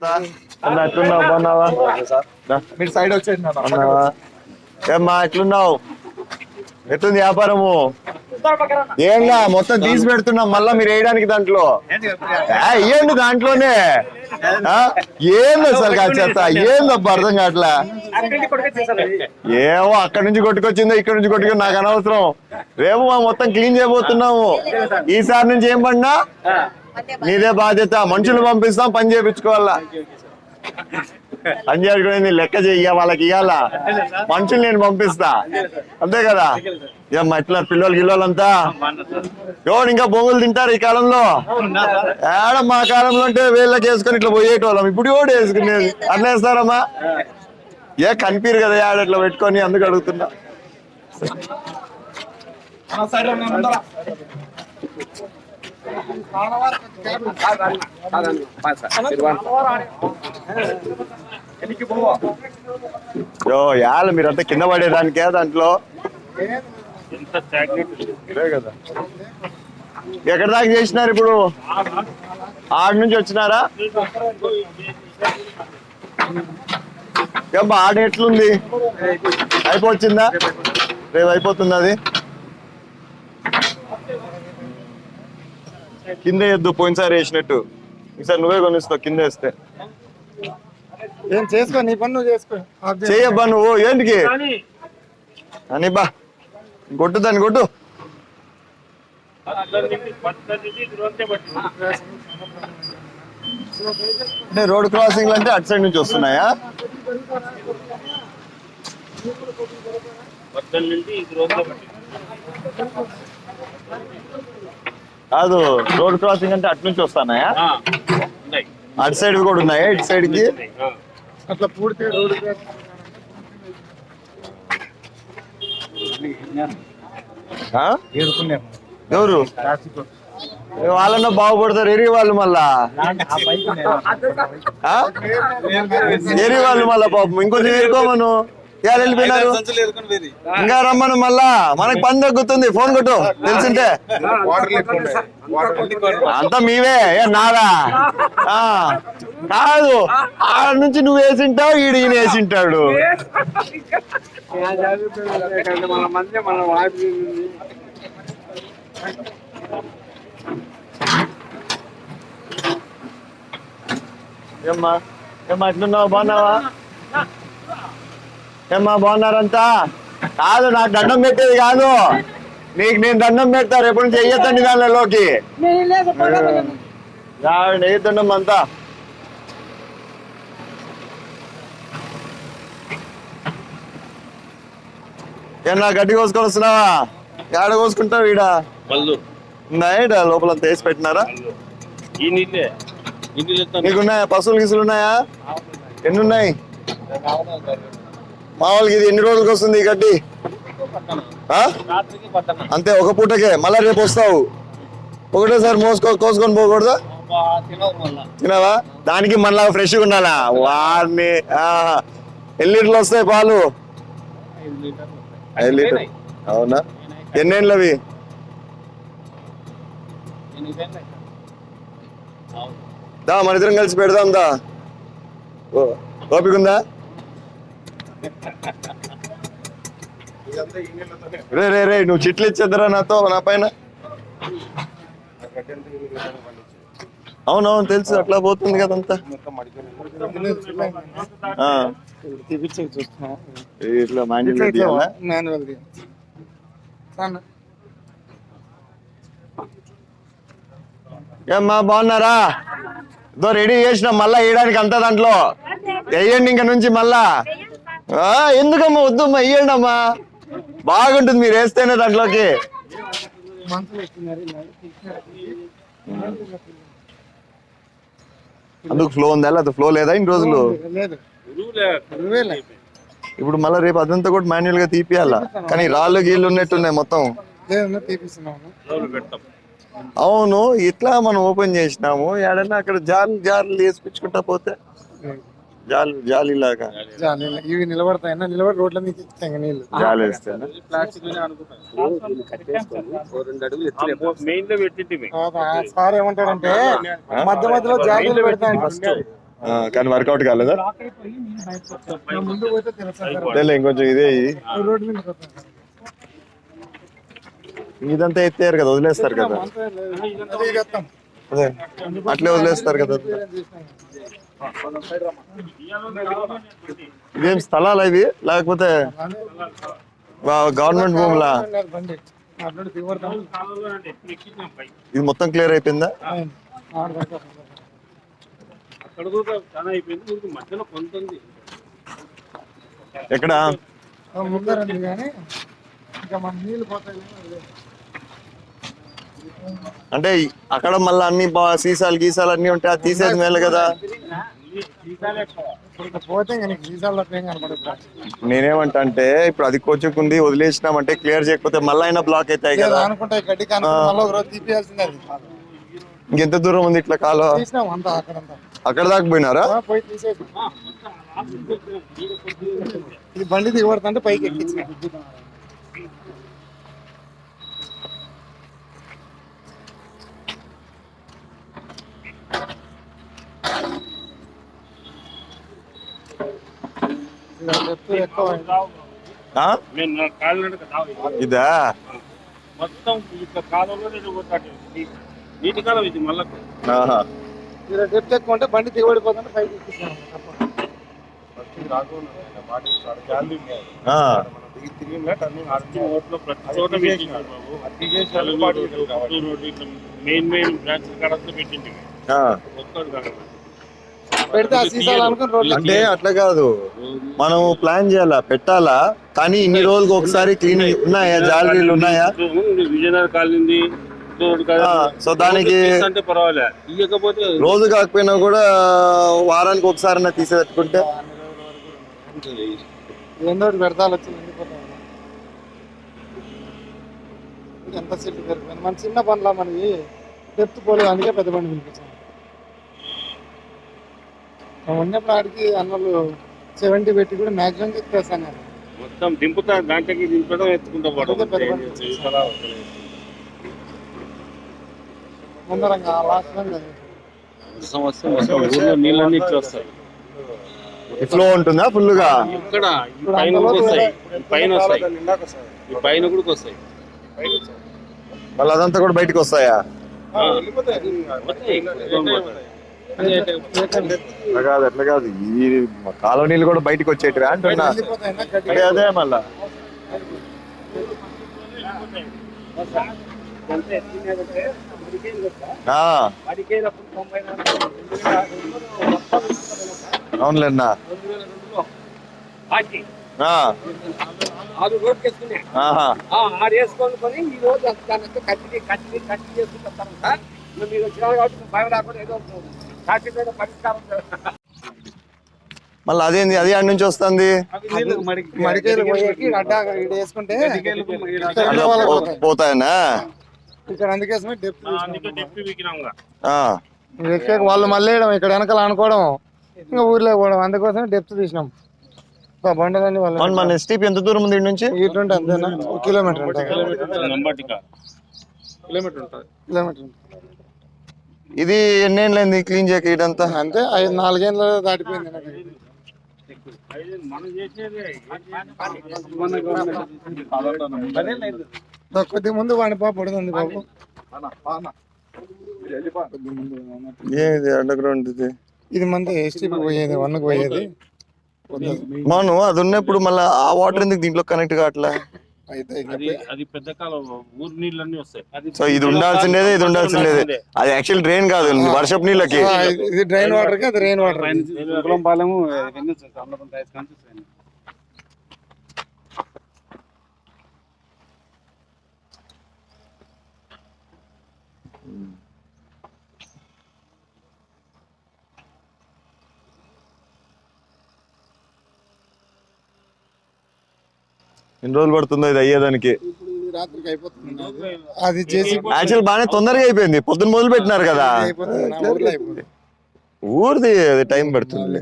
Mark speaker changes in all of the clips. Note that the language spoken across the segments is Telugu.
Speaker 1: ఎట్లున్నావు? బాగున్నావా?
Speaker 2: మీరు సైడ్ వచ్చేయండి.
Speaker 1: ఏమ్మా ఎట్లున్నావు? ఎట్లుంది వ్యాపారము? ఏంగా మొత్తం తీసి పెడుతున్నాం మళ్ళా మీరు వేయడానికి దాంట్లో ఇయ్యండి దాంట్లోనే. ఏంది అసలు చెత్త ఏందబ్బా అర్థం కావట్లే. ఏమో అక్కడి నుంచి కొట్టుకొచ్చిందో ఇక్కడ నుంచి కొట్టుకొని నాకు అనవసరం. రేపు మొత్తం క్లీన్ చేయబోతున్నాము. ఈసారి నుంచి ఏం పడినా నీదే బాధ్యత. మనుషులు పంపిస్తాం, పని చేయించుకోవాలా. పని చేసుకునేది లెక్క చెయ్య, వాళ్ళకి ఇవ్వాలా. మనుషులు నేను పంపిస్తా, అంతే కదా. ఏమ్మా ఇట్లా పిల్లలు గిల్లలంతా ఎవడు ఇంకా బొంగులు తింటారు ఈ కాలంలో? ఏడ మా కాలంలో అంటే వేళ్ళకి వేసుకొని ఇట్లా పోయేటోళ్ళం. ఇప్పుడు కూడా వేసుకునేది అట్లా వేస్తారమ్మా? ఏ కనిపిరు కదా ఆడ ఇట్లా పెట్టుకొని, అందుకు అడుగుతున్నా. మీరంతా కింద పడేదానికే దాంట్లో కదా. ఎక్కడ దాకా చేసినారు ఇప్పుడు? ఆడ నుంచి వచ్చినారా? ఏమ్మా ఆడ ఎట్లుంది? అయిపోవచ్చిందా? రేపు అయిపోతుంది అది. కింద వేద్దు, పోయినసారి వేసినట్టు ఈసారి నువ్వే కొనిస్తావు కింద వేస్తే.
Speaker 2: ఏం చేసుకో, నీ పని నువ్వు చేసుకో.
Speaker 1: చెయ్యబ్బా నువ్వు ఏంటికి అని బా కొట్టు, దాన్ని కొట్టు. అంటే రోడ్ క్రాసింగ్ అంటే అటు సైడ్ నుంచి వస్తున్నాయా? కాదు, రోడ్ క్రాసింగ్ అంటే అటు నుంచి వస్తున్నాయా? అటు సైడ్ కూడా ఉన్నాయా? ఇటు సైడ్ కి
Speaker 2: అట్లా పూర్తి రోడ్
Speaker 1: ఎవరు వాళ్ళన్నా బాగుపడతారు. ఎరి వాళ్ళు మళ్ళా పాపం ఇంకొంచెం ఎరుకోమను. ఇవాళ వెళ్ళిపోయినారు, ఇంకా రమ్మను. మళ్ళా మనకు పని తగ్గుతుంది. ఫోన్ కొట్టు తెలిసింటే. అంతా మీవే నాదా? కాదు, ఆడ నుంచి నువ్వు వేసింటావు, ఈయన వేసింటాడు. ఏమ్మా ఏమ్మా ఎట్లున్నావు? బాగున్నావా? ఏమ్మా బాగున్నారంతా? కాదు, నాకు దండం పెట్టేది కాదు, నీకు నేను దండం పెడతారు. ఎప్పుడు నుంచి వెయ్యొద్దండి దానిలోకి. వెయ్యొద్దండం అంతా. ఏమన్నా గడ్డి కోసుకొని వస్తున్నావా? ఏడ కోసుకుంటావు? ఈడ ఉన్నాయా? లోపల వేసి పెట్టినారా? నీకున్నాయా? పశువులు గిసులు ఉన్నాయా? ఎన్ని ఉన్నాయి? మామూలుగా ఇది ఎన్ని రోజులకి వస్తుంది ఈ గడ్డి? అంతే, ఒక పూటకే. మళ్ళా రేపు వస్తావు ఒకటేసారి కోసుకొని పోకూడదా? తినవా? దానికి మళ్ళా ఫ్రెష్గా ఉండాలా? వారిని ఎన్ని లీటర్లు వస్తాయి పాలు? 5 లీటర్. అవునా? ఎన్నేళ్ళు అవి? దా మన ఇద్దరం కలిసి పెడదాం దా. ఓపిక ఉందా? రే రే రే నువ్వు చిట్లు ఇచ్చేద్దరా నాతో, నా పైన? అవునవును తెలుసు, అట్లా పోతుంది కదంతా. ఇట్లా మాన్యువల్. ఏమ్మా బాగున్నారా? ఇదో రెడీ చేసినాం మళ్ళా వేయడానికి అంతా. దాంట్లో వేయండి ఇంక నుంచి మళ్ళా. ఎందుకమ్మా వద్దమ్మా, వేయండి అమ్మా, బాగుంటుంది మీరు వేస్తేనే దాంట్లోకి. అందుకు ఫ్లో ఉందా? లేదా ఫ్లో లేదా ఇన్ని రోజులు? ఇప్పుడు మళ్ళీ రేపు అదంతా కూడా మాన్యువల్ గా తీపియాలా. కానీ రాళ్ళు గీళ్ళు ఉన్నట్టున్నాయి మొత్తం. అవును, ఇట్లా మనం ఓపెన్ చేసినాము. ఏడన్నా అక్కడ జాలు వేసుకుంటా పోతే జాలి లాగా
Speaker 2: ఇవి నిలబడతాయి. నిలబడి రోడ్ల మీద నీళ్ళు
Speaker 1: జాలి వేస్తాను.
Speaker 2: సార్ ఏమంటారంటే మధ్య మధ్యలో జాలీలు పెడతాను.
Speaker 1: కానీ వర్కౌట్ కాలేదా?
Speaker 2: ముందు పోతే తెలుసు
Speaker 1: తెలియ ఇంకొంచెం ఇదే
Speaker 2: రోడ్డు మీద పోతాం.
Speaker 1: ఇదంతా ఎత్తారు కదా, వదిలేస్తారు కదా.
Speaker 2: అదే చేస్తాం.
Speaker 1: అదే అట్లే వదిలేస్తారు కదా. ఇదేం స్థలాలు ఇవి లేకపోతే గవర్నమెంట్ భూములా?
Speaker 2: బండి అటు దిగబడతాం.
Speaker 1: ఇది మొత్తం క్లియర్ అయిపోయిందా?
Speaker 3: అక్కడ కూడా చాలా అయిపోయింది, మధ్యలో కొంత ఉంది.
Speaker 1: ఎక్కడ?
Speaker 2: ముందరండి కానీ ఇంకా మన నీళ్ళు పోతాయి.
Speaker 1: అంటే అక్కడ మళ్ళీ అన్ని సీసాలు గీసాలు అన్ని ఉంటాయి, అది తీసేది మేలు కదా.
Speaker 2: పోతే ఇంకా నీకు సీసాల్లో ఏం కనపడదు.
Speaker 1: నేనేమంటా అంటే ఇప్పుడు అది కొచ్చుకుంది వదిలేసినామంటే క్లియర్ చేయకపోతే మళ్ళీ అయినా బ్లాక్ అవుతాయి కదా
Speaker 2: అనుకుంటాయి. గడ్డి మళ్ళీ ఒక రోజు తీపియాల్సిందే.
Speaker 1: ఇంకెంత దూరం ఉంది ఇట్లా కాలం?
Speaker 2: తీసినాం అంతా అక్కడంతా.
Speaker 1: అక్కడ దాకా పోయినారా?
Speaker 2: పోయి తీసేసి ఇది బండి దిగబడుతుంటే పైకి ఎక్కించిన.
Speaker 1: ఆ? ఇదా
Speaker 3: మొత్తం కాలంలో నీటి కాలం ఇది మళ్ళా.
Speaker 1: ఆహా.
Speaker 2: డెప్త్ ఎక్కువ ఉంటే బండి దిగబడిపోతుంటే పైకి ఎక్కించినాం.
Speaker 1: ఆ.
Speaker 3: ప్రతి చోట మెయిన్ బ్రాంచ్ కాడంతా పెట్టింది.
Speaker 1: ఆ.
Speaker 3: ఒక్కడు కాదు.
Speaker 2: పెడితే ఆ సీసాలు అనుకుని రోడ్లు
Speaker 1: అంటే అట్లా కాదు, మనం ప్లాన్ చేయాలా పెట్టాలా, కానీ ఇన్ని రోజులకు ఒకసారి క్లీన్ ఉన్నాయా? జాలరీలు ఉన్నాయా?
Speaker 3: విజయనగర కాలింది.
Speaker 1: సో దానికి
Speaker 3: అంటే పర్వాలే, ఇవ్వకపోతే
Speaker 1: రోజు కాకపోయినా కూడా వారానికి ఒకసారి తీసేట్టుకుంటే
Speaker 2: ఏందో వ్యర్థాలు వచ్చి నిండిపోతాయి. ఎంత సీట్లు పెరిగిపోయింది. మన చిన్న పనులా మనకి డెప్త్ పోలేదు, అందుకే పెద్ద బండి పిలిపించాం. ఉన్నప్పుడు ఆడికి అన్నలు 70 పెట్టి కూడా మ్యాక్సిమం ఎత్తుకొస్తాను.
Speaker 3: మొత్తం దింపుతా, దాంట్లోకి దింపడం ఎత్తుకుంటా పోవడం.
Speaker 2: ముందరంగా లాస్ట్
Speaker 3: ఊళ్ళో నీళ్ళన్నీ ఇట్లా వస్తాయి.
Speaker 1: ఫ్లో ఉంటుందా ఫుల్ గా?
Speaker 3: ఇక్కడ పైన కూడా వస్తాయి, పైన వస్తాయి, ఈ పైన కూడా వస్తాయి.
Speaker 1: మళ్ళీ అదంతా కూడా బయటకు వస్తాయా? అట్లా కాదు, అట్లా కాదు, ఈ కాలనీలు కూడా బయటకు వచ్చేటివి అంటున్నా. అదే అదే మళ్ళా అవునులేనా. మళ్ళీ అదేంది, అది ఆడి నుంచి వస్తుంది
Speaker 2: మడికేలు పోయేకి అడ్డా వేసుకుంటే
Speaker 1: పోతాయనా
Speaker 2: ఇక్కడ. అందుకోసమే డెప్త్
Speaker 1: ఆ.
Speaker 2: వాళ్ళు మళ్ళీ ఇక్కడ వెనకాల అనుకోవడం, ఇంకా ఊర్లో పోవడం, అందుకోసమే డెప్త్ తీసినాం. బండలన్నీ వాళ్ళు.
Speaker 1: మన ఎస్టీపీ ఎంత దూరం ఉంది నుంచి?
Speaker 2: ఇటుంటే అంతేనా, 1 కిలోమీటర్ ఉంటుంది. కిలోమీటర్.
Speaker 1: ఇది ఎన్నేళ్ళైంది క్లీన్ చేయక ఇదంతా?
Speaker 2: అంతే 4 ఏళ్ళు దాటిపోయింది. కొద్ది ముందు వాడి పాప పడుతుంది బాబు.
Speaker 1: ఏది అండర్ గ్రౌండ్?
Speaker 2: ఇది మంది ఎస్టీపీ పోయేది, 1కి పోయేది.
Speaker 1: మనం అది ఉన్నప్పుడు మళ్ళీ ఆ వాటర్ ఎందుకు దీంట్లో కనెక్ట్ కావట్లే?
Speaker 3: అది పెద్ద కాలం, ఊరు నీళ్ళన్నీ వస్తాయి.
Speaker 1: సో ఇది ఉండాల్సిందేదే, ఇది ఉండాల్సిందేదే. అది యాక్చువల్ డ్రైన్ కాదు, వర్షపు నీళ్ళకి.
Speaker 2: ఇది డ్రైన్ వాటర్ కి, అది రెయిన్ వాటర్.
Speaker 1: ఎన్ని రోజులు పడుతుందో ఇది అయ్యేదానికి?
Speaker 2: రాత్రికి అయిపోతుంది. అది చేసి
Speaker 1: యాక్చువల్ బాగానే తొందరగా అయిపోయింది, పొద్దున్న మొదలు పెట్టినారు కదా. ఊరిది అది టైం పడుతుంది.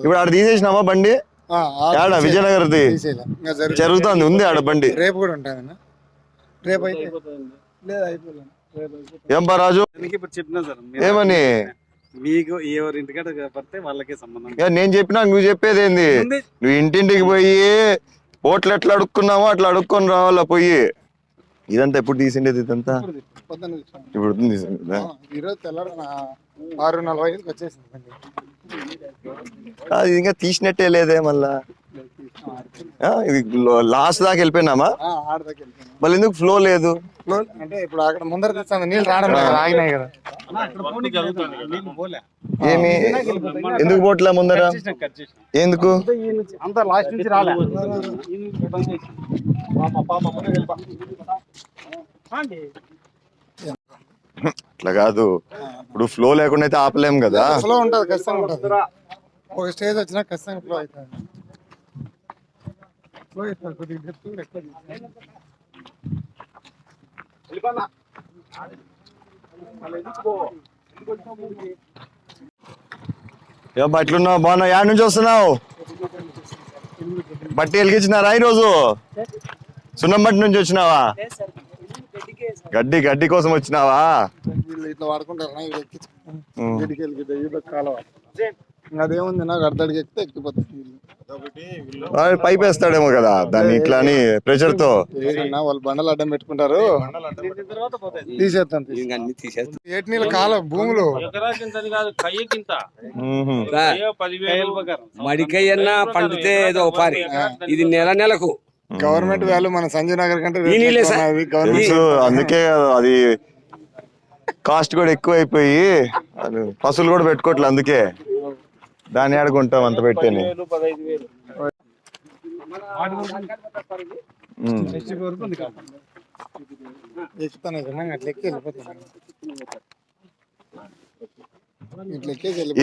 Speaker 1: ఇప్పుడు ఆడ తీసేసినామా బండి? ఆడ విజయనగర్ది జరుగుతుంది, ఉంది ఆడ బండి.
Speaker 2: రేపు కూడా ఉంటుంది. రేపు అయితే లేదు, అయిపోలేదు.
Speaker 1: ఏం బా రాజు,
Speaker 3: చెప్పినా సార్
Speaker 1: ఏమని
Speaker 4: మీకు ఎవరి ఇంటికాడ పడితే వాళ్ళకే సంబంధం.
Speaker 1: ఇక నేను చెప్పినా నువ్వు చెప్పేది ఏంది? నువ్వు ఇంటింటికి పోయి ఓట్లు ఎట్లా అడుక్కున్నావో అట్లా అడుక్కొని రావాలా పోయి. ఇదంతా ఎప్పుడు తీసిండేది? ఇదంతా ఇప్పుడు తీసిందా?
Speaker 2: ఈరోజు తెల్లారు 6:45 వచ్చేసింది.
Speaker 1: అది ఇంకా తీసినట్టే లేదే మళ్ళా. ఇది లాస్ట్ దాకా వెళ్ళిపోయినామా? మళ్ళీ ఎందుకు ఫ్లో లేదు?
Speaker 2: అంటే ఇప్పుడు అక్కడ ముందర తెచ్చాను నీళ్ళు రావడం లేదు, ఆగినాయి కదా.
Speaker 1: ఏమి ఎందుకు పోట్లే ముందర? ఎందుకు?
Speaker 2: అంతా లాస్ట్ నుంచి రాలే.
Speaker 1: అట్లా కాదు, ఇప్పుడు ఫ్లో లేకుండా అయితే ఆపలేం కదా.
Speaker 2: ఫ్లో ఉంటది, ఖచ్చితంగా ఉంటది. ఒక స్టేజ్ వచ్చినా ఖచ్చితంగా ఫ్లో అవుతుంది. ఫ్లో అవుతుంది కొద్దిగా డెప్త్ ఎక్కువ.
Speaker 1: ఎట్లున్నావు? బాగున్నావు? యాడ్ నుంచి వస్తున్నావు? బట్టి వెలిగించినారా ఈరోజు? సున్నం బట్టి నుంచి వచ్చినావా? గడ్డి కోసం వచ్చినావా?
Speaker 2: ఇట్లా వాడుకుంటారు అదేముంది, నాకు అర్ధడికి ఎక్కితే ఎక్కిపోతుంది.
Speaker 1: పైప్ వేస్తాడేమో కదా దాన్ని ఇట్లా అని ప్రెషర్ తో.
Speaker 2: వాళ్ళు బండలు అడ్డం పెట్టుకుంటారు, తీసేస్తాం. ఏటి నీళ్ళ కాల భూములు
Speaker 5: మడికయ్యన్నా పండితే ఏదో పారి, ఇది నెలకు
Speaker 2: గవర్నమెంట్ వాల్యూ మన సంజయ్ నగర్ కంటే
Speaker 1: అందుకే అది కాస్ట్ కూడా ఎక్కువ అయిపోయి పశువులు కూడా పెట్టుకోవట్లే, అందుకే దాన్ని ఆడుకుంటాం అంత పెట్టని.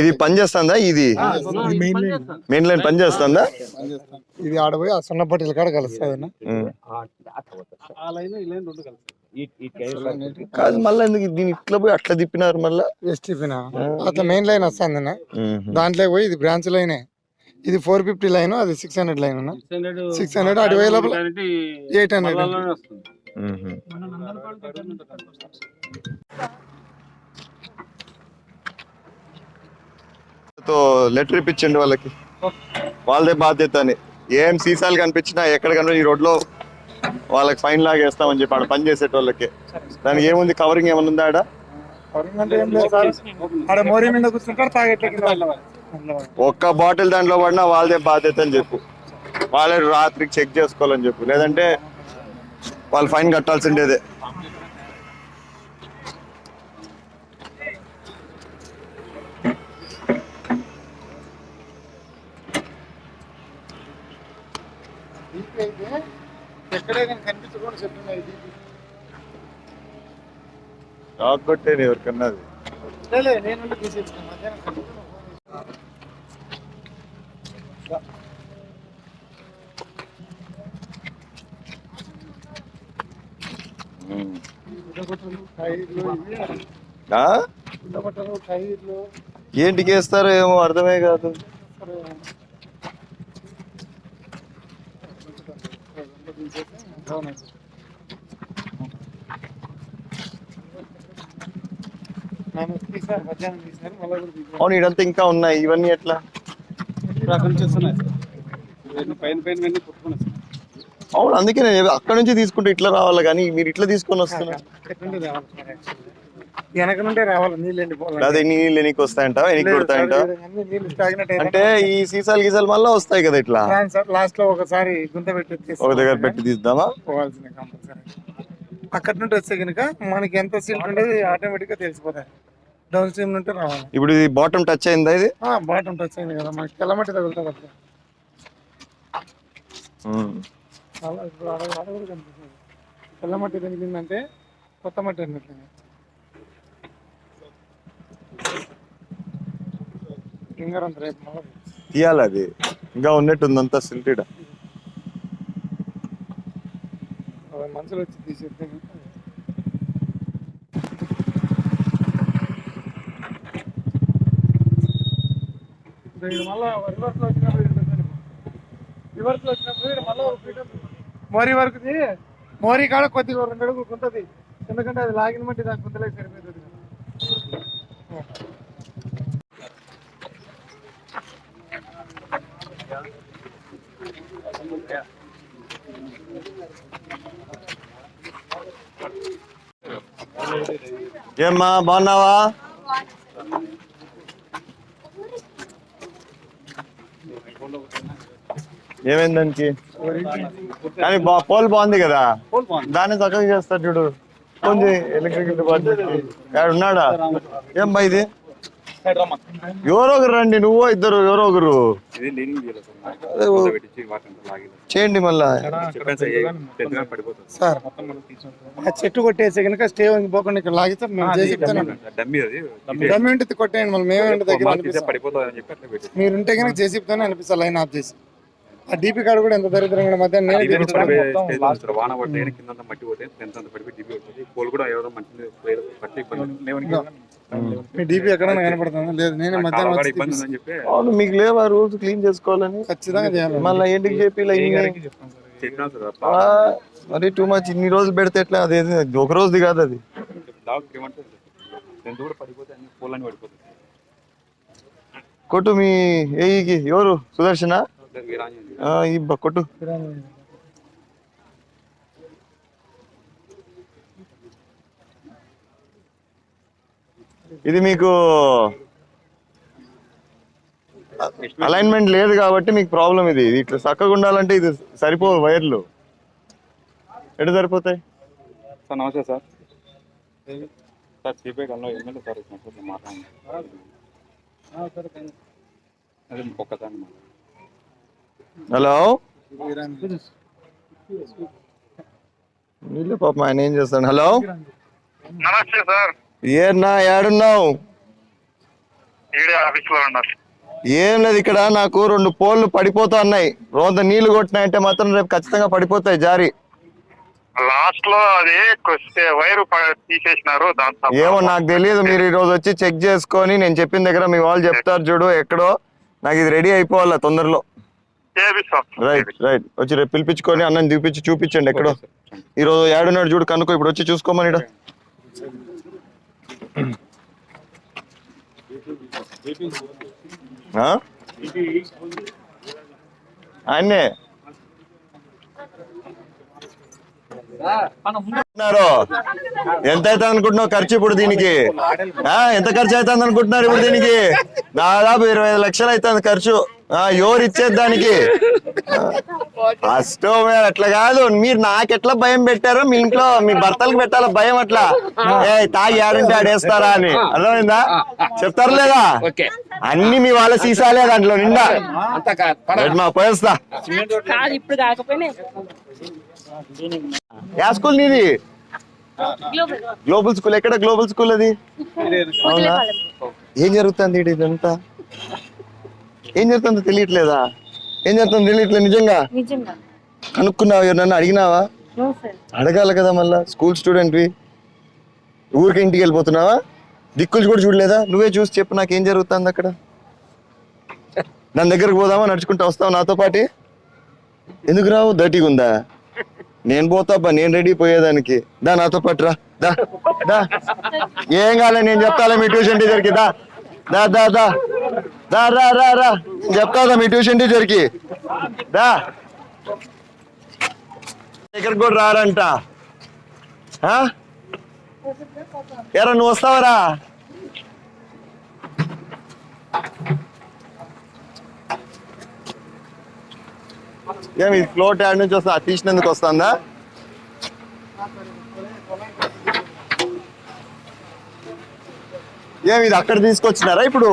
Speaker 1: ఇది పని చేస్తుందా? ఇది మెయిన్ లైన్ పని చేస్తుందా?
Speaker 2: ఇది ఆడపోయి ఆ సున్నపట్టిల కాడ కలుస్తుంది.
Speaker 1: కాదు మళ్ళీ ఎందుకు దీన్ని ఇట్లా పోయి అట్లా తిప్పినారు? మళ్ళా
Speaker 2: తిప్పినా అట్లా మెయిన్ లైన్ వస్తుంది, దాంట్లో పోయి ఇది బ్రాంచ్ లైనే. ఇది 450 లైన్, అది 600 లైన్. 600 అటు పోయే లోపల 800.
Speaker 1: లెటర్ ఇప్పించండి వాళ్ళకి, వాళ్ళదే బాధ్యత అని. ఏం సీసాలు కనిపించినా ఎక్కడ కనిపించిన ఈ రోడ్లో వాళ్ళకి ఫైన్ లాగేస్తామని చెప్పి ఆడ పని చేసేటోళ్ళకి. దానికి ఏముంది, కవరింగ్ ఏమన్నా ఉందా ఆడ? ఒక్క బాటిల్ దాంట్లో పడినా వాళ్ళదే బాధ్యత అని చెప్పు. వాళ్ళే రాత్రికి చెక్ చేసుకోవాలని చెప్పు, లేదంటే వాళ్ళు ఫైన్ కట్టాల్సిండేదే. కొట్టేది ఎవరికన్నా ఏంటికి వేస్తారో ఏమో అర్థమే కాదు. అవును, ఇదంతా ఇంకా ఉన్నాయి, ఇవన్నీ ఎట్లా? అవును, అందుకే నేను అక్కడ నుంచి తీసుకుంటే ఇట్లా రావాలి, కానీ మీరు ఇట్లా తీసుకొని వస్తున్నారు.
Speaker 2: వెనక నుండే రావాలి, నీళ్ళు ఎండిపోవాలి.
Speaker 1: అదే నీళ్ళు ఎనికి వస్తాయంట, ఎనికి కొడతాయంట. అంటే ఈ సీసాలు గీసాలు మళ్ళీ వస్తాయి కదా ఇట్లా.
Speaker 2: లాస్ట్ లో ఒకసారి గుంత పెట్టి
Speaker 1: ఒక దగ్గర పెట్టి తీద్దామా?
Speaker 2: పోవాల్సిందే కంపల్సరీ. అక్కడ నుండి వస్తే కనుక మనకి ఎంత సిల్ట్ ఉండేది ఆటోమేటిక్ గా తెలిసిపోతాయి. డౌన్ స్ట్రీమ్ నుండి రావాలి.
Speaker 1: ఇప్పుడు ఇది బాటమ్ టచ్ అయిందా? ఇది
Speaker 2: బాటమ్ టచ్ అయింది కదా, మనకి తెల్లమట్టి తగులుతుంది అప్పుడు. ఇప్పుడు అడగ కనిపిస్తుంది. తెల్లమట్టి తగిలిందంటే కొత్త మట్టి అన్నట్టు. ఫింగర్ అంత రేపు
Speaker 1: తీయాలి, అది ఇంకా ఉన్నట్టుంది అంతా సిల్టెడ్.
Speaker 2: మనుషులు వచ్చి తీసేస్తే మళ్ళీ రివర్స్ లో వచ్చినప్పుడు మళ్ళీ మోరీ వరకు మోరీ కాడ కొద్దిగా 2 అడుగులు ఉంటుంది, ఎందుకంటే అది లాగిన మట్టి దాని గుంతలోకి సరిపోతుంది.
Speaker 1: ఏమ్మా బాగున్నావా? ఏమైంది దానికి? కానీ పోల్ బాగుంది కదా, దాన్ని చక్కగా చేస్తారు చూడు. కొంచెం ఎలక్ట్రికల్ డిపార్ట్మెంట్ ఉన్నాడా? ఏం బా ఇది? ఎవరో ఒకరు రండి, నువ్వు ఇద్దరు ఎవరో ఒకరు చేయండి. మళ్ళా
Speaker 2: సార్ ఆ చెట్టు కొట్టేసి కనుక స్టే పోకుండా ఇక్కడ లాగితే మేము చేసి డమ్మి ఉంటే కొట్టేయండి. మళ్ళీ మేమేంటి దగ్గర మీరుంటే కనుక జేసీబీతోనే అనిపిస్తారు లైన్ ఆఫ్ చేసి. ఆ డీపీ కార్డు కూడా ఎంత దరిద్రంగా మధ్య
Speaker 3: వాన పడితే కింద మట్టి పోతే ఎంత పడిపోయి డిపి వస్తుంది. పోల్ కూడా ఎవరో మంచి
Speaker 2: మీ డీపీ ఎక్కడైనా కనపడుతుందా? లేదు, నేనే మధ్యాహ్నం
Speaker 3: ఇబ్బంది ఉందని చెప్పి
Speaker 1: అవును, మీకు లేవా రూల్స్ క్లీన్ చేసుకోవాలని?
Speaker 2: ఖచ్చితంగా చేయాలి.
Speaker 1: మళ్ళీ ఏంటికి చెప్పి
Speaker 3: చెప్పినా సార్.
Speaker 1: మరి టూ మచ్ ఇన్ని రోజులు పెడితే ఎట్లా? అదేది ఒక రోజుది కాదు అది.
Speaker 3: కూడా పడిపోతే అన్ని పోల్ అని పడిపోతుంది.
Speaker 1: కొట్టు మీ ఏఈకి. ఎవరు? సుదర్శన ఈ కొట్టు. ఇది మీకు అలైన్మెంట్ లేదు కాబట్టి మీకు ప్రాబ్లం. ఇది ఇట్లా చక్కగా ఉండాలంటే ఇది సరిపోవు వైర్లు. ఎటు సరిపోతాయి?
Speaker 3: సార్ నమస్తే సార్. సార్ సిపిఐ కల్లో ఎమ్మెల్యే సార్ వచ్చినప్పుడు మాట్లాడండి. అదే ఒక్కసారి.
Speaker 1: హలో, వీళ్ళు పాపం ఆయన ఏం చేస్తాడు? హలో
Speaker 6: నమస్తే సార్.
Speaker 1: ఏనా ఏడున్నావు?
Speaker 6: ఆఫీస్ లో ఉన్నారు.
Speaker 1: ఏం లేదు, ఇక్కడ నాకు 2 పోల్లు పడిపోతా ఉన్నాయి. రోజు నీళ్లు కొట్టినాయంటే మాత్రం రేపు ఖచ్చితంగా పడిపోతాయి జారి.
Speaker 6: లాస్ట్ లో అది వైరు తీసేసినారు. దాంతో
Speaker 1: ఏమో నాకు తెలియదు. మీరు ఈ రోజు వచ్చి చెక్ చేసుకొని నేను చెప్పిన దగ్గర మీ వాళ్ళు చెప్తారు చూడు ఎక్కడో. నాకు ఇది రెడీ అయిపోవాలా తొందరలో. Right right. వచ్చి రేపు పిలిపించుకొని అన్నం చూపించి చూపించండి ఎక్కడో. ఈ రోజు ఏడున్నాడు చూడు కనుక్కో. ఇప్పుడు వచ్చి చూసుకోమని. ఆయన్నే ఎంత అవుతుంది అనుకుంటున్నావు ఖర్చు ఇప్పుడు దీనికి? ఎంత ఖర్చు అవుతుంది అనుకుంటున్నారు ఇప్పుడు దీనికి? దాదాపు 25 లక్షలు అవుతుంది ఖర్చు. ఎవరు ఇచ్చేది దానికి? ఫస్ట్ అట్లా కాదు. మీరు నాకెట్లా భయం పెట్టారో మీ ఇంట్లో మీ భర్తలకు పెట్టాలా భయం. అట్లా తాగి ఆడంటే ఆడేస్తారా అని అర్థమైందా? చెప్తారు లేదా? అన్ని మీ వాళ్ళ సీసాలే దాంట్లో నిండా. మా పోయేస్తా. యా స్కూల్ నీది? Global school. ఎక్కడ గ్లోబల్ స్కూల్ అది? ఏం జరుగుతుంది ఇదంతా? ఏం జరుగుతుందో తెలియట్లేదా? ఏం జరుగుతుందో తెలియట్లేదు నిజంగా. కనుక్కున్నావా? ఎవరన్నా అడిగినావా? అడగాలి కదా మళ్ళా. స్కూల్ స్టూడెంట్వి ఊరికి ఇంటికి వెళ్ళిపోతున్నావా? దిక్కులు కూడా చూడలేదా? నువ్వే చూసి చెప్పు నాకేం జరుగుతుంది అక్కడ. దాని దగ్గరకు పోదామా? నడుచుకుంటూ వస్తావు నాతో పాటి? ఎందుకు రావు? దర్టీగా ఉందా? నేను పోతాబ్బా, నేను రెడీ పోయేదానికి. దా నాతో పాటు రా. దా దా. ఏం కాలే, నేను చెప్తాలే మీ ట్యూషన్ టీచర్కి. దా దా దా దా దా రా రా రా. చెప్తా మీ ట్యూషన్ టీచర్కి. దా. దగ్గరకు కూడా రారంట. ఎరా నువ్వు వస్తావరా? ఏమి ఫ్లోట్ యాడ్ నుంచి వస్తా? తీసినందుకు వస్తుందా? ఏమి ఇది అక్కడ తీసుకొచ్చినారా ఇప్పుడు?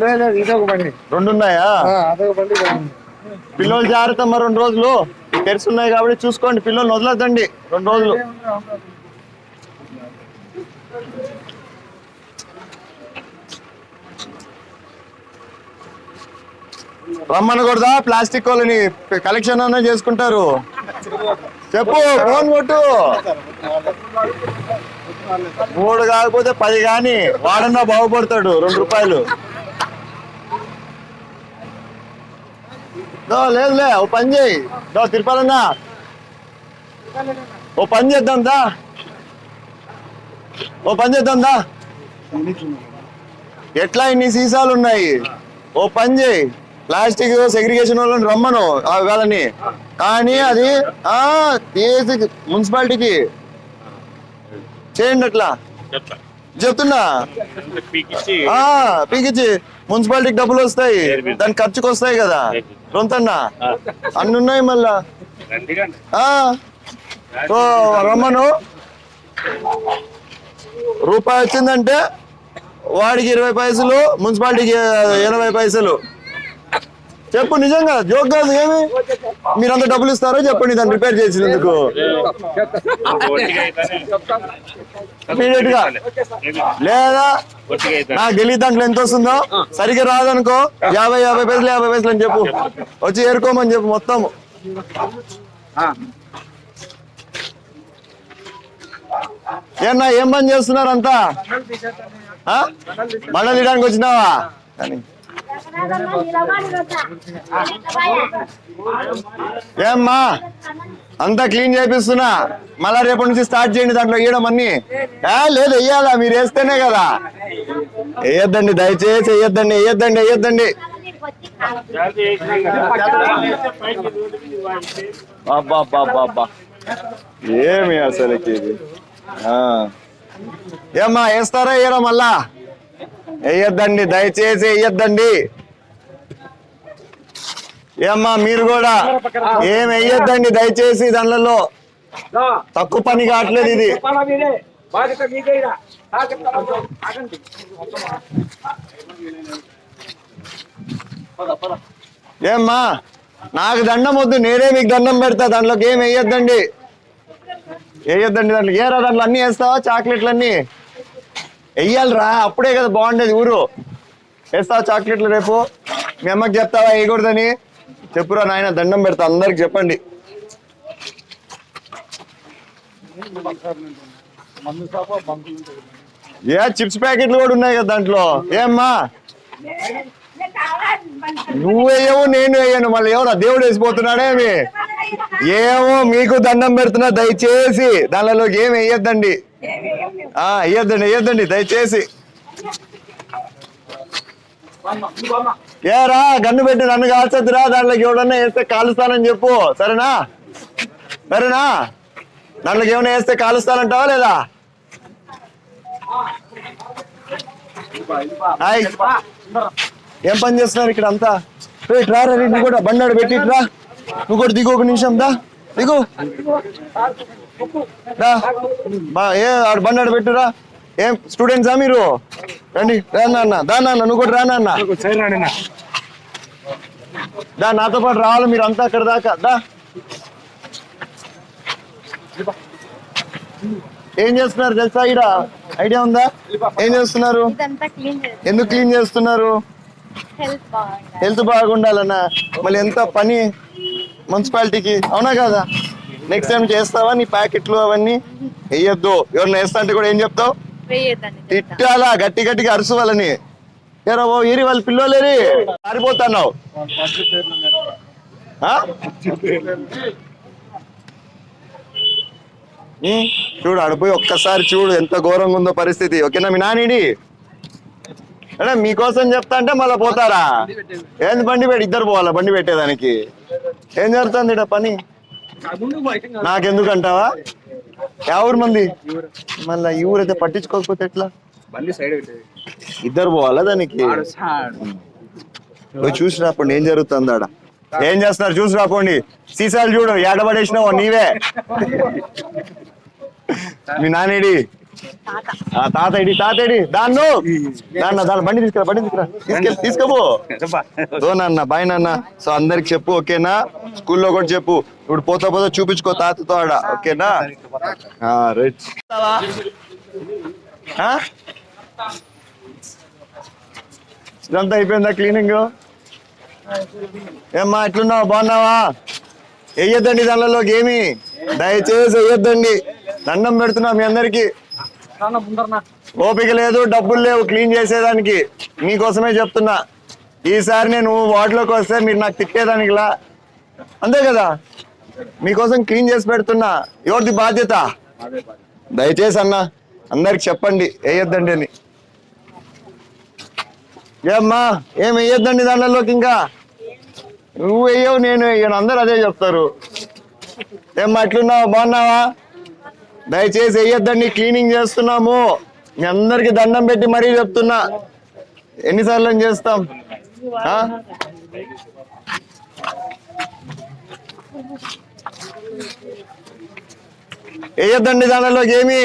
Speaker 2: లేదు, ఇదొక బండి.
Speaker 1: 2 ఉన్నాయా?
Speaker 2: అదొక బండి.
Speaker 1: పిల్లలు జాగ్రత్త. మరి 2 రోజులు తెరిచి ఉన్నాయి కాబట్టి చూసుకోండి. పిల్లల్ని వదలొద్దండి 2 రోజులు. రమ్మనకూడదా? ప్లాస్టిక్ వాళ్ళని కలెక్షన్ అన్నా చేసుకుంటారు. చెప్పు, ఫోన్ కొట్టు. 3 కాకపోతే 10 కానీ వాడన్నా బాగుపడతాడు. 2 రూపాయలు. లేదులే, ఓ పని చేయి. తిరుపాలన్నా ఓ పని చేద్దాం దా. ఎట్లా ఇన్ని సీసాలు ఉన్నాయి? ఓ పని చేయి, ప్లాస్టిక్ సెగ్రిగేషన్ వాళ్ళని రమ్మను వాళ్ళని. కానీ అది మున్సిపాలిటీకి చేయండి అట్లా చెప్తున్నా. పీకిచ్చి మున్సిపాలిటీకి డబ్బులు వస్తాయి, దాని ఖర్చుకు వస్తాయి కదా. రొంతన్నా అన్ని ఉన్నాయి మళ్ళా. సో రమ్మను, రూపాయి వచ్చిందంటే వాడికి 20 పైసలు, మున్సిపాలిటీకి 80 పైసలు. చెప్పు, నిజంగా జోక్ కాదు. ఏమి మీరంతా డబ్బులు ఇస్తారో చెప్పండి దాన్ని రిపేర్ చేసినందుకు. ఇమీడియట్ గా లేదా నాకు తెలియదు దాంట్లో ఎంత వస్తుందో. సరిగ్గా రాదనుకో 50 పైసలు అని చెప్పు, వచ్చి ఏరుకోమని చెప్పు మొత్తం. ఏమన్నా ఏం పని చేస్తున్నారు అంతా? మండలి తీయడానికి వచ్చినావా? కానీ ఏమ్మా అంతా క్లీన్ చేపిస్తున్నా, మళ్ళా రేపటి నుంచి స్టార్ట్ చేయండి దాంట్లో వేయడం అన్ని. లేదు వెయ్యాలా, మీరు వేస్తేనే కదా. వేయొద్దండి, దయచేసి వేయొద్దండి, వేయొద్దండి, వేయొద్దండి. అబ్బా ఏమి అసలుకి ఇది. ఏమ్మా వేస్తారా వేయరా? మళ్ళా వేయొద్దండి, దయచేసి వేయొద్దండి. ఏమ్మా మీరు కూడా ఏం వేయొద్దండి దయచేసి. దానిలో తక్కువ పని కావట్లేదు ఇది. ఏమ్మా నాకు దండం వద్దు, నేనే మీకు దండం పెడతా. దాంట్లోకి ఏం వేయొద్దండి, వేయొద్దండి. దాంట్లో ఏరా దాంట్లో అన్ని వేస్తావా? చాక్లెట్లు అన్ని వెయ్యాలిరా, అప్పుడే కదా బాగుండేది ఊరు. వేస్తావా చాక్లెట్లు? రేపు మీ అమ్మకి చెప్తావా వేయకూడదని? చెప్పురా నాయన, దండం పెడతా. అందరికి చెప్పండి. చిప్స్ ప్యాకెట్లు కూడా ఉన్నాయి కదా దాంట్లో. ఏమ్మా నువ్వు వేయవు, నేను వేయను, మళ్ళీ ఎవరా దేవుడు వేసిపోతున్నాడేమి? ఏమో మీకు దండం పెడుతున్నా, దయచేసి దానిలోకి ఏమి వేయొద్దండి. వేయొద్దండి దయచేసి. ఏరా గన్ను పెట్టి నన్ను కాల్చొద్దురా, దాంట్లోకి ఎవడన్నా వేస్తే కాలుస్తానని చెప్పు. సరేనా? దాంట్లోకి ఏమైనా వేస్తే కాలుస్తానంటావా లేదా? ఏం పని చేస్తున్నారు ఇక్కడ అంతా? రా నువ్వు కూడా బండాడు పెట్టి రా. నువ్వు కూడా దిగు, ఒక నిమిషం దా, దిగు బండాడు పెట్టురా. ఏం స్టూడెంట్సా మీరు? రండి, రాన్న నువ్వు కూడా రాన్న. దా నాతో పాటు రావాలి మీరు అంతా అక్కడ దాకా. దా ఏం చేస్తున్నారు తెలుసా? ఇక్కడ ఐడియా ఉందా? ఏం చేస్తున్నారు? ఎందుకు క్లీన్ చేస్తున్నారు? హెల్త్ బాగుండాలన్నా. మళ్ళీ ఎంత పని మున్సిపాలిటీకి, అవునా కదా? నెక్స్ట్ టైం చేస్తావా? నీ ప్యాకెట్లు అవన్నీ వేయొద్దు. ఎవరిని వేస్తా అంటే కూడా ఏం చెప్తావు? తిట్టాలా, గట్టిగా అరుసు వాళ్ళని. ఏరో ఏరి వాళ్ళ పిల్లలేరి పారిపోతున్నావు. చూడు ఆడిపోయి ఒక్కసారి చూడు ఎంత ఘోరంగా ఉందో పరిస్థితి. ఓకేనా? మీ నానిడి అంటే మీకోసం చెప్తా అంటే మళ్ళీ పోతారా? ఏంది బండి పెట్టి ఇద్దరు పోవాలా బండి పెట్టేదానికి? ఏం జరుగుతుంది ఇక్కడ పని? నాకెందుకంటావా? ఎవరు మంది మళ్ళా ఈ ఊరైతే పట్టించుకోకపోతే ఎట్లా? ఇద్దరు పోవాలా దానికి? చూసి రాపండి ఏం జరుగుతుంది ఆడ. ఏం చేస్తున్నారు చూసి రాపోండి. సీసాలు చూడు ఏడబడేసినావు నీవే. మీ నానేడి? తాతేడి దాన్ని బండి తీసుకోపో. నాన్న బాయ్ నాన్న. సో అందరికి చెప్పు, ఓకేనా? స్కూల్లో కూడా చెప్పు. ఇప్పుడు పోతా చూపించుకో తాతతో ఆడ, ఓకేనా? రైట్. ఇదంతా అయిపోయిందా క్లీనింగ్? ఏమ్మా ఎట్లున్నావు? బాగున్నావా? వేయొద్దండి దానిలోకి ఏమి, దయచేసి వేయొద్దండి. దండం పెడుతున్నా మీ అందరికి. ఓపిక లేదు, డబ్బులు లేవు క్లీన్ చేసేదానికి. మీకోసమే చెప్తున్నా. ఈసారి నేను వార్డులోకి వస్తే మీరు నాకు తిట్టేదానికిలా, అంతే కదా? మీకోసం క్లీన్ చేసి పెడుతున్నా. ఎవరిది బాధ్యత? దయచేసి అన్న అందరికి చెప్పండి వేయొద్దండి అని. ఏమ్మా ఏం వేయొద్దండి దానిలోకి. ఇంకా నువ్వు వేయవు, నేను వేయను, అందరు అదే చెప్తారు. ఏమ్మా ఎట్లున్నావు? బాగున్నావా? దయచేసి వేయొద్దండి, క్లీనింగ్ చేస్తున్నాము. మీ అందరికి దండం పెట్టి మరీ చెప్తున్నా, ఎన్నిసార్లు చేస్తాం? వేయొద్దండి దానిలోకి ఏమి.